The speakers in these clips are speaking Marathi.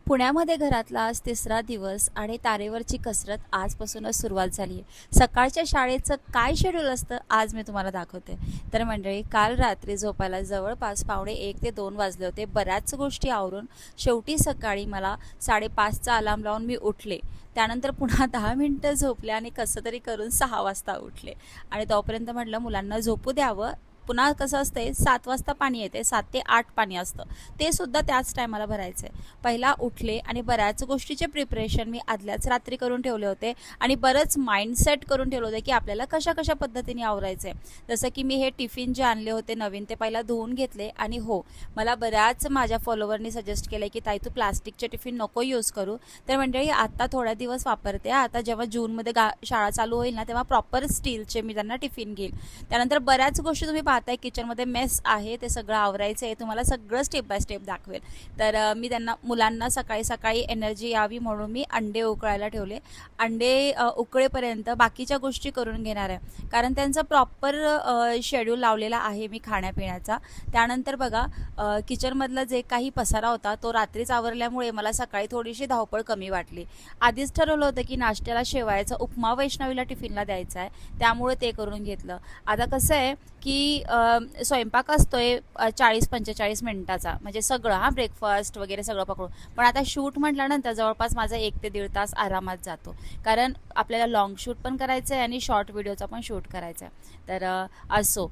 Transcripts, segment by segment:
पुण्यामध्ये घरातला आज तिसरा दिवस आणि तारेवरची कसरत आजपासूनच सुरुवात झाली आहे. सकाळच्या शाळेचं काय शेड्यूल असतं आज मी तुम्हाला दाखवते. तर मंडळी, काल रात्री झोपायला जवळपास 1:45 ते 2 वाजले होते. बऱ्याच गोष्टी आवरून शेवटी सकाळी मला 5:30चा अलार्म लावून मी उठले. त्यानंतर पुन्हा 10 मिनटं झोपले आणि कसं तरी करून 6 वाजता उठले आणि तोपर्यंत म्हटलं मुलांना झोपू द्यावं. पुन्हा कसं असते 7 वाजता पाणी येते, 7 ते 8 पाणी असतं, ते सुद्धा त्याच टायमाला भरायचं आहे. पहिला उठले आणि बऱ्याच गोष्टीचे प्रिपरेशन मी आदल्याच रात्री करून ठेवले होते आणि बरंच माइंडसेट करून ठेवलं होतं की आपल्याला कशा कशा पद्धतीने आवरायचं आहे. जसं की मी हे टिफिन जे आणले होते नवीन ते पहिला धुवून घेतले आणि हो, मला बऱ्याच माझ्या फॉलोवरनी सजेस्ट केलं की ताई तू प्लास्टिकचे टिफिन नको यूज करू. तर मंडळी, आता थोड्या दिवस वापरते. आता जेव्हा जूनमध्ये शाळा चालू होईल ना तेव्हा प्रॉपर स्टीलचे मी त्यांना टिफिन घेईल. त्यानंतर बऱ्याच गोष्टी तुम्ही आता किचनमध्ये मेस आहे, ते सगळं आवरायचं आहे. तुम्हाला सगळं स्टेप बाय स्टेप दाखवेल. तर मी त्यांना मुलांना सकाळी सकाळी एनर्जी यावी म्हणून मी अंडे उकळायला ठेवले. अंडे उकळेपर्यंत बाकीच्या गोष्टी करून घेणार आहे, कारण त्यांचं प्रॉपर शेड्यूल लावलेला आहे मी खाण्यापिण्याचा. त्यानंतर बघा, किचनमधला जे काही पसारा होता तो रात्रीच आवरल्यामुळे मला सकाळी थोडीशी धावपळ कमी वाटली. आधीच ठरवलं होतं की नाश्त्याला शेवायचा उपमा वैष्णवीला टिफिनला द्यायचा आहे, त्यामुळे ते करून घेतलं. आता कसं आहे की स्वयंपाक असतोय 40-45 मिनिटाचा, म्हणजे सगळं ब्रेकफास्ट वगैरे सगळं पकडून. पण आता शूट म्हटल्यानंतर जवळपास माझा 1 ते 1.5 तास आरामात जातो, कारण आपल्याला लॉंग शूट पण करायचं आहे आणि शॉर्ट व्हिडिओचा पण शूट करायचा आहे. तर असो,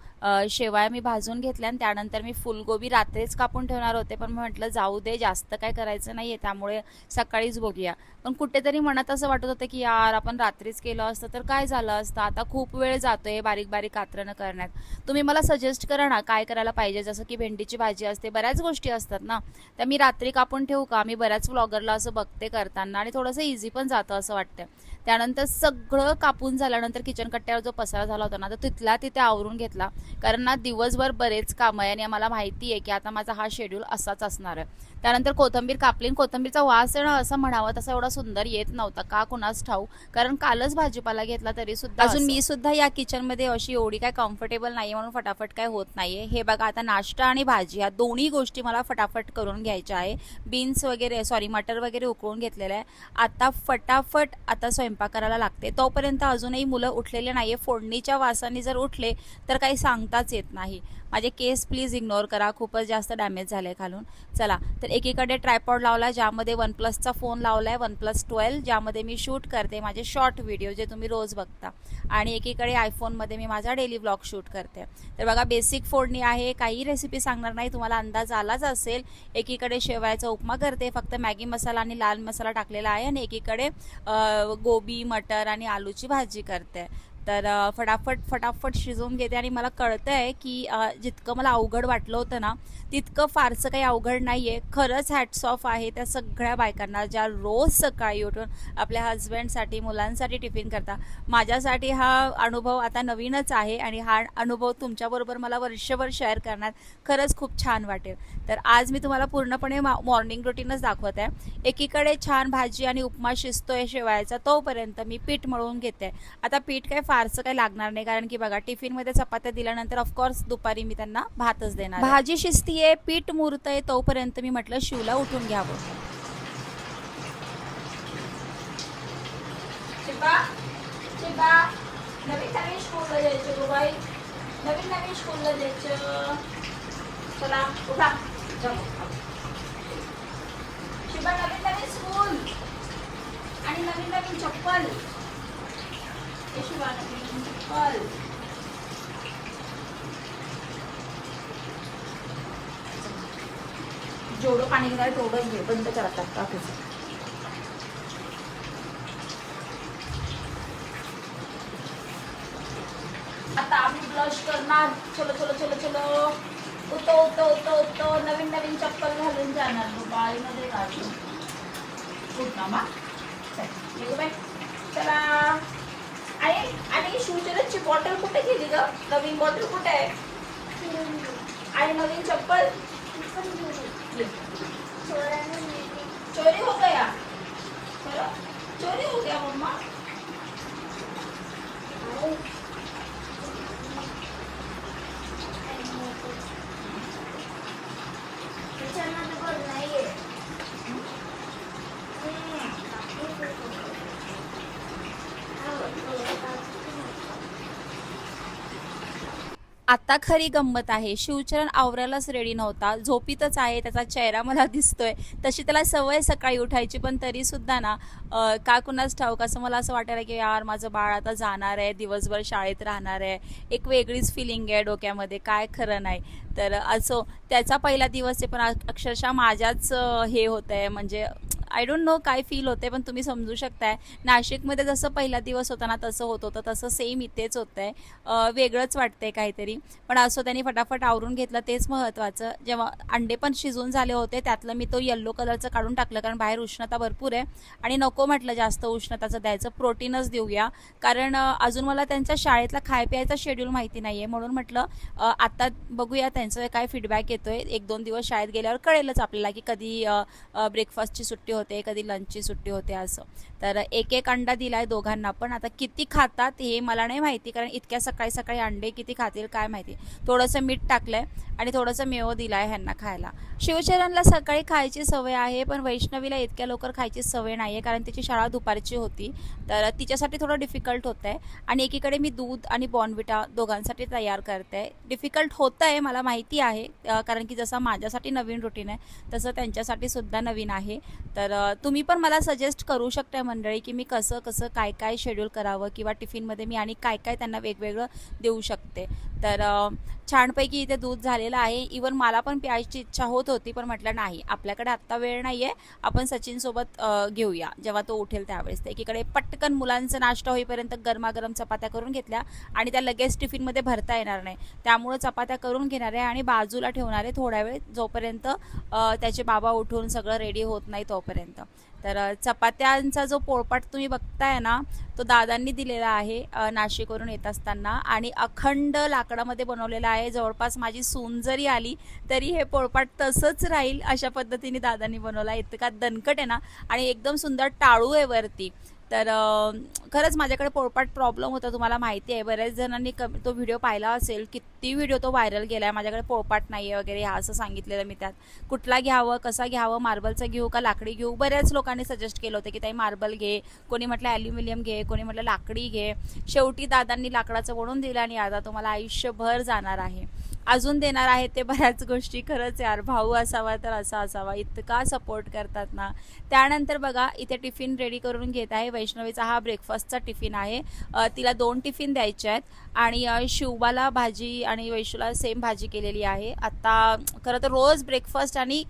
शेवाया मी भाजून घेतल्या आणि त्यानंतर मी फुलगोबी रात्रीच कापून ठेवणार होते, पण म्हटलं जाऊ दे, जास्त काय करायचं नाही आहे, त्यामुळे सकाळीच बघूया. पण कुठेतरी मनात असं वाटत होतं की यार आपण रात्रीच केलं असतं तर काय झालं असतं. आता खूप वेळ जातोय बारीक बारीक कातरणं करण्यात. तुम्ही मला सजेस्ट करा ना काय करायला पाहिजे. जसं की भेंडीची भाजी असते, बऱ्याच गोष्टी असतात ना, त्या मी रात्री कापून ठेवू का? मी बऱ्याच व्लॉगरला असं बघते करताना आणि थोडंसं इझी पण जातं असं वाटतं. त्यानंतर सगळं कापून झाल्यानंतर किचन कट्ट्यावर जो पसारा झाला होता ना, तर तिथला तिथे आवरून घेतला, कारण ना दिवसभर बरेच काम आहे आणि मला माहिती आहे की आता माझा हा शेड्यूल असाच असणार आहे. त्यानंतर कोथिंबीर कापली. कोथिंबीरचा वास आहे ना, असं म्हणावं तसा एवढा सुंदर येत नव्हता, का कुणास ठाऊ, कारण कालच भाजीपाला घेतला तरी सुद्धा अजून मी सुद्धा या किचनमध्ये अशी एवढी काय कम्फर्टेबल नाही, म्हणून फटाफट काय होत नाहीये. हे बघा, आता नाश्ता आणि भाजी या दोन्ही गोष्टी मला फटाफट करून घ्यायच्या आहे. बीन्स वगैरे मटर वगैरे उकळून घेतलेलं आहे. आता फटाफट आता स्वयंपाक करायला लागते. तोपर्यंत अजूनही मुलं उठलेले नाहीये. फोडणीच्या वासाने जर उठले तर काही सांगताच येत नाही. माझे केस प्लीज इग्नोर करा, खूपच जास्त डॅमेज झाले खालून. चला, तर एकीकडे ट्रायपॉड लावला ज्यामध्ये OnePlusचा फोन लावलाय, OnePlus 12, ज्यामध्ये मी शूट करते माझे शॉर्ट व्हिडिओ जे तुम्ही रोज बघता, आणि एकीकडे आयफोनमध्ये मी माझा डेली व्लॉग शूट करते. तर बघा, बेसिक फोडणी आहे, काही रेसिपी सांगणार नाही, तुम्हाला अंदाज आलाच असेल. एकीकडे शेवयाचा उपमा करते, फक्त मॅगी मसाला आणि लाल मसाला टाकलेला आहे, आणि एकीकडे गोबी मटर आणि आलूची भाजी करते. तर फटाफट शिजवून घेते. आणि मला कळतं आहे की जितकं मला अवघड वाटलं होतं ना, तितकं फारसं काही अवघड नाही आहे. खरंच हॅट्स ऑफ आहे त्या सगळ्या बायकांना ज्या रोज सकाळी उठून आपल्या हजबंडसाठी मुलांसाठी टिफिन करता. माझ्यासाठी हा अनुभव आता नवीनच आहे आणि हा अनुभव तुमच्याबरोबर मला वर्षभर शेअर करण्यात खरंच खूप छान वाटेल. तर आज मी तुम्हाला पूर्णपणे मॉर्निंग रुटीनच दाखवत आहे. एकीकडे छान भाजी आणि उपमा शिजतोय शेवायचा, तोपर्यंत मी पीठ मळून घेते. आता पीठ काय फारसं काही लागणार नाही, कारण की बघा, टिफिनमध्ये चपात्या दिल्यानंतर ऑफकोर्स दुपारी मी त्यांना भातच देणार. भाजी शिजतीये, पीठ मुरतंय, तोपर्यंत मी म्हटलं शिवला उठून घ्यावं. नवीन नवीन स्कूलला जायचं गो बाई, नवीन नवीन स्कूलला जायचं. चला उठा, शिबा, नवीन नवीन स्कूल आणि नवीन नवीन चप्पल. शिबा, नवीन चप्पल. जेवढं पाणी घेणार तेवढंच घे, बंद करा टाकायचं. आता आम्ही ब्लश करणार. चलो चलो चलो चलो, उतो. नवीन नवीन चप्पल घालून जाणार बाळीमध्ये काढून. उठ ना मा, बाई, चला. आणि शूचरची बॉटल कुठे गेली ग? नवीन बॉटल कुठे आहे? आणि नवीन चप्पल चोरी हो गया. चोरी हो गया मम्मा. आता खरी गंमत आहे, शिवचरण आवरायलाच रेडी नव्हता, झोपीतच आहे, त्याचा चेहरा मला दिसतोय. तशी त्याला सवय सकाळी उठायची, पण तरीसुद्धा ना का कुणाच ठाऊक असं मला असं वाटायला की यार माझं बाळ आता जाणार आहे, दिवसभर शाळेत राहणार आहे, एक वेगळीच फिलिंग आहे डोक्यामध्ये, काय खरं नाही. तर असो, त्याचा पहिला दिवस आहे, पण अक्षरशः माझ्याच हे होतं आहे, म्हणजे आय डोंट नो काय फील होते, पण तुम्ही समजू शकताय. नाशिकमध्ये जसं पहिला दिवस होता ना तसं होत होतं, तसं सेम इथेच होतं आहे. वेगळंच वाटतंय काहीतरी, पण असं त्यांनी फटाफट आवरून घेतलं, तेच महत्त्वाचं. जेव्हा अंडे पण शिजून झाले होते, त्यातलं मी तो येल्लो कलरचं काढून टाकलं, कारण बाहेर उष्णता भरपूर आहे आणि नको म्हटलं जास्त उष्णताचं द्यायचं, प्रोटीनच देऊया. कारण अजून मला त्यांच्या शाळेतला खाय प्यायचा शेड्यूल माहिती नाही आहे, म्हणून म्हटलं आता बघूया त्यांचं काय फीडबॅक येतोय. 1-2 दिवस शाळेत गेल्यावर कळेलच आपल्याला की कधी ब्रेकफास्टची सुट्टी होते, कधी लंचची सुट्टी होते असं. तर एक एक अंडा दिलाय दोघांना पण. आता किती खातात हे मला नाही माहिती, कारण इतक्या सकाळी सकाळी अंडे किती खातील काय माहिती. थोडंसं मीठ टाकलंय आणि थोडंसं मेव दिलाय ह्यांना खायला. शिवचरणला सकाळी खायची सवय आहे, पण वैष्णवीला इतक्या लवकर खायची सवय नाही आहे, कारण तिची शाळा दुपारची होती, तर तिच्यासाठी थोडं डिफिकल्ट होतं आहे. आणि एकीकडे मी दूध आणि बॉर्नव्हिटा दोघांसाठी तयार करते. डिफिकल्ट होतं आहे मला माहिती आहे, कारण की जसं माझ्यासाठी नवीन रुटीन आहे तसं त्यांच्यासाठी सुद्धा नवीन आहे. तर तुम्ही पण मला सजेस्ट करू शकता मंडळी की मी कसं कसं काय काय शेड्यूल करावं, किंवा टिफिनमध्ये मी आणि काय काय त्यांना वेगवेगळं देऊ शकते. तर छानपैकी इथे दूध झालेलं आहे. इवन मला पण प्यायची इच्छा होत होती, पण म्हटलं नाही, आपल्याकडे आत्ता वेळ नाही आहे, आपण सचिनसोबत घेऊया जेव्हा तो उठेल त्यावेळेस. तर एकीकडे पटकन मुलांचा नाश्ता होईपर्यंत गरमागरम चपात्या करून घेतल्या, आणि त्या लगेच टिफिनमध्ये भरता येणार नाही, त्यामुळं चपात्या करून घेणार आहे आणि बाजूला ठेवणार आहे थोड्या वेळ, जोपर्यंत त्याचे बाबा उठून सगळं रेडी होत नाही तोपर्यंत. तर चपात्यांचा जो पोळपाट तुम्ही बघताय ना, तो दादांनी दिलेला आहे नाशिकवरून येत असताना, आणि अखंड लाकडामध्ये बनवलेला आहे. जवळपास माझी सून जरी आली तरी हे पोळपाट तसंच राहील अशा पद्धतीने दादांनी बनवला. इतका दणकट आहे ना, आणि एकदम सुंदर टाळू आहे वरती. तर खरंच माझ्याकडे पोळपाट प्रॉब्लेम होता, तुम्हाला माहिती आहे. बऱ्याच जणांनी तो व्हिडिओ पाहिला असेल, किती व्हिडिओ तो व्हायरल गेला आहे, माझ्याकडे पोळपाट नाही आहे वगैरे असं सांगितलेलं मी त्यात. कुठला घ्यावं, कसा घ्यावं, मार्बलचा घेऊ का लाकडी घेऊ. बऱ्याच लोकांनी सजेस्ट केलं होतं की ताई मार्बल घे, कोणी म्हटलं ॲल्युमिनियम घे, कोणी म्हटलं लाकडी घे. शेवटी दादांनी लाकडाचं बनवून दिलं, आणि आता तुम्हाला आयुष्यभर जाणार आहे, अजून देणार आहे ते बऱ्याच गोष्टी. खरंच यार, भाऊ असावा तर असा असावा, इतका सपोर्ट करतात ना. त्यानंतर बघा इथे टिफिन रेडी करून घेत आहे. वैष्णवीचा हा ब्रेकफास्टचा टिफिन आहे. तिला 2 टिफिन द्यायचे आहेत, आणि शिवबाला भाजी आणि वैशूला सेम भाजी केलेली आहे. आता खरं तर रोज ब्रेकफास्ट आणि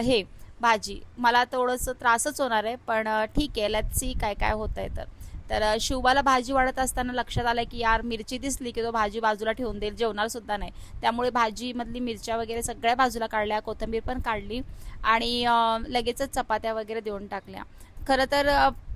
हे भाजी मला थोडंसं त्रासच होणार आहे, पण ठीक आहे, लेट्स सी काय काय होतं आहे. तर शिवबाला भाजी वाढत असताना लक्षात आलं की यार मिरची दिसली की तो भाजी बाजूला ठेवून देईल, जेवणार सुद्धा नाही. त्यामुळे भाजीमधली मिरच्या वगैरे सगळ्या बाजूला काढल्या, कोथिंबीर पण काढली, आणि लगेचच चपात्या वगैरे देऊन टाकल्या. खरं तर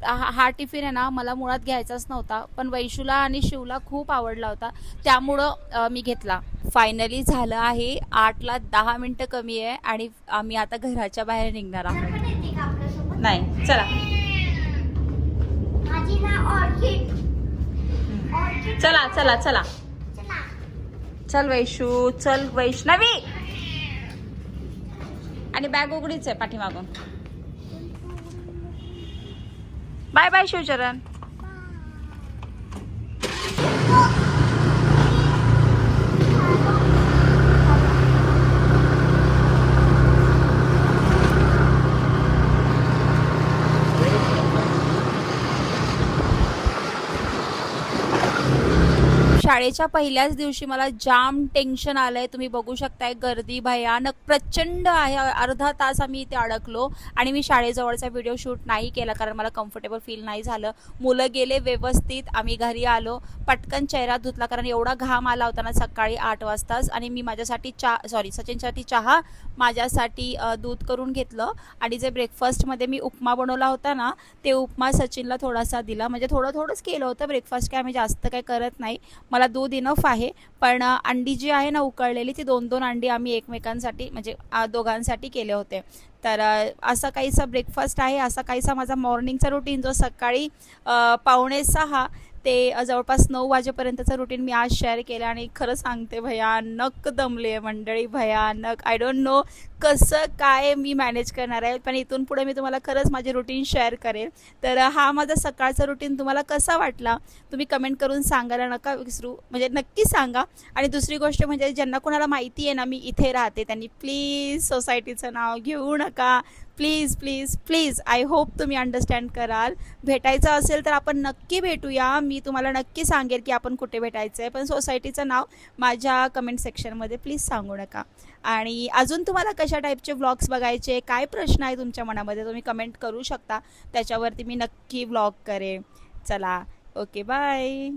हा टिफिन आहे ना मला मुळात घ्यायचाच नव्हता, पण वैशूला आणि शिवला खूप आवडला होता, त्यामुळं मी घेतला. फायनली झालं आहे 8ला 10 मिनटं कमी आहे, आणि आम्ही आता घराच्या बाहेर निघणार आहोत. नाही चला, चला चला चला, चल वैशू, चल वैष्णवी. आणि बॅग उघडीच आहे पाठीमागून. Bye bye Shivcharan. शाळेच्या पहिल्याच दिवशी मला जाम टेन्शन आलंय. तुम्ही बघू शकताय, गर्दी भयानक प्रचंड आहे. अर्धा तास आम्ही इथे अडकलो, आणि मी शाळेजवळचा व्हिडिओ शूट नाही केला, कारण मला कम्फर्टेबल फील नाही झालं. मुलं गेले व्यवस्थित, आम्ही घरी आलो, पटकन चेहरा धुतला, कारण एवढा घाम आला होता ना सकाळी 8 वाजताच. आणि मी माझ्यासाठी सचिनसाठी चहा, माझ्यासाठी दूध करून घेतलं, आणि जे ब्रेकफास्टमध्ये मी उपमा बनवला होता ना, ते उपमा सचिनला थोडासा दिला. म्हणजे थोडंच केलं होतं ब्रेकफास्ट, काय आम्ही जास्त काय करत नाही, मला दूध इनफ आहे. पण अंडी जी आहे ना उकळलेली, ती 2-2 अंडी आम्ही एकमेकांसाठी म्हणजे दोघांसाठी केले होते. तर असा काहीसा ब्रेकफास्ट आहे, असा काहीसा माझा मॉर्निंगचा रुटीन, जो सकाळी 5:45 ते जवळपास 9 वाजेपर्यंतचा रुटीन मी आज शेअर केला. आणि खरं सांगते, भयानक दमले आहे मंडळी, भयानक. आय डोंट नो कसं काय मी मॅनेज करणार आहे, पण इथून पुढे मी तुम्हाला खरंच माझे रुटीन शेअर करेन. तर हा माझा सकाळचा रुटीन तुम्हाला कसा वाटला तुम्ही कमेंट करून सांगायला नका विसरू, म्हणजे नक्की सांगा. आणि दुसरी गोष्ट म्हणजे ज्यांना कोणाला माहिती आहे ना मी इथे राहते, त्यांनी प्लीज सोसायटीचं नाव घेऊ नका. Please please please, I hope तुम्ही अंडरस्टँड कराल. भेटायचं असेल तर आपण नक्की भेटूया. मी तुम्हाला नक्की सांगेल की आपण कुठे भेटायचं आहे, पण सोसायटीचं नाव माझ्या कमेंट सेक्शनमध्ये प्लीज सांगू नका. आणि अजून तुम्हाला कशा टाईपचे व्लॉग्स बघायचे, काय प्रश्न आहे तुमच्या मनामध्ये, तुम्ही कमेंट करू शकता. त्याच्यावरती मी नक्की व्लॉग करेन. चला, ओके, बाय.